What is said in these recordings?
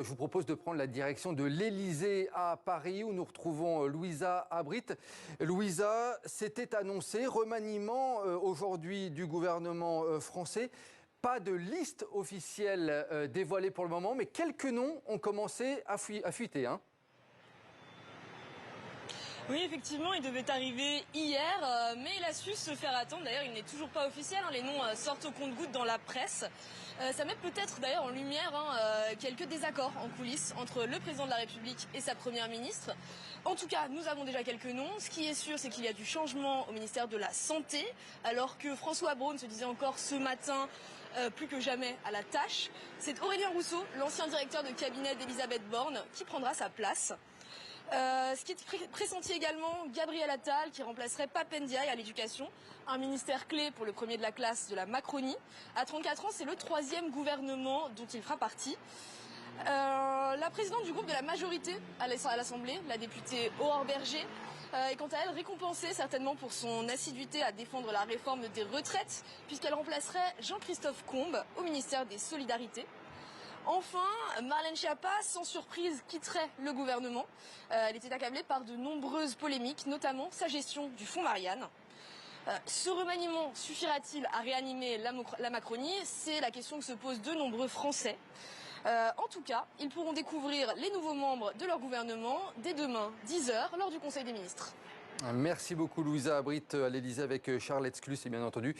Je vous propose de prendre la direction de l'Élysée à Paris où nous retrouvons Louisa Abrit. Louisa, c'était annoncé, remaniement aujourd'hui du gouvernement français. Pas de liste officielle dévoilée pour le moment, mais quelques noms ont commencé à fuiter. Oui, effectivement, il devait arriver hier, mais il a su se faire attendre. D'ailleurs, il n'est toujours pas officiel. Les noms sortent au compte-gouttes dans la presse. Ça met peut-être d'ailleurs en lumière quelques désaccords en coulisses entre le président de la République et sa première ministre. En tout cas, nous avons déjà quelques noms. Ce qui est sûr, c'est qu'il y a du changement au ministère de la Santé, alors que François Braun se disait encore ce matin plus que jamais à la tâche. C'est Aurélien Rousseau, l'ancien directeur de cabinet d'Elisabeth Borne, qui prendra sa place. Ce qui est pressenti également, Gabriel Attal qui remplacerait Pape Ndiaye à l'éducation, un ministère clé pour le premier de la classe de la Macronie. À 34 ans, c'est le 3e gouvernement dont il fera partie. La présidente du groupe de la majorité à l'Assemblée, la députée Aurore Berger, est quant à elle récompensée certainement pour son assiduité à défendre la réforme des retraites, puisqu'elle remplacerait Jean-Christophe Combes au ministère des Solidarités. Enfin, Marlène Schiappa, sans surprise, quitterait le gouvernement. Elle était accablée par de nombreuses polémiques, notamment sa gestion du fonds Marianne. Ce remaniement suffira-t-il à réanimer la Macronie? C'est la question que se posent de nombreux Français. En tout cas, ils pourront découvrir les nouveaux membres de leur gouvernement dès demain, 10h, lors du Conseil des ministres. Merci beaucoup Louisa Abrit à l'Élysée avec Charles Exclus. Et bien entendu,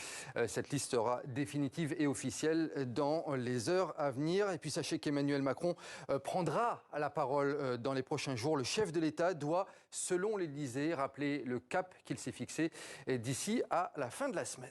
cette liste sera définitive et officielle dans les heures à venir. Et puis sachez qu'Emmanuel Macron prendra la parole dans les prochains jours. Le chef de l'État doit, selon l'Élysée, rappeler le cap qu'il s'est fixé d'ici à la fin de la semaine.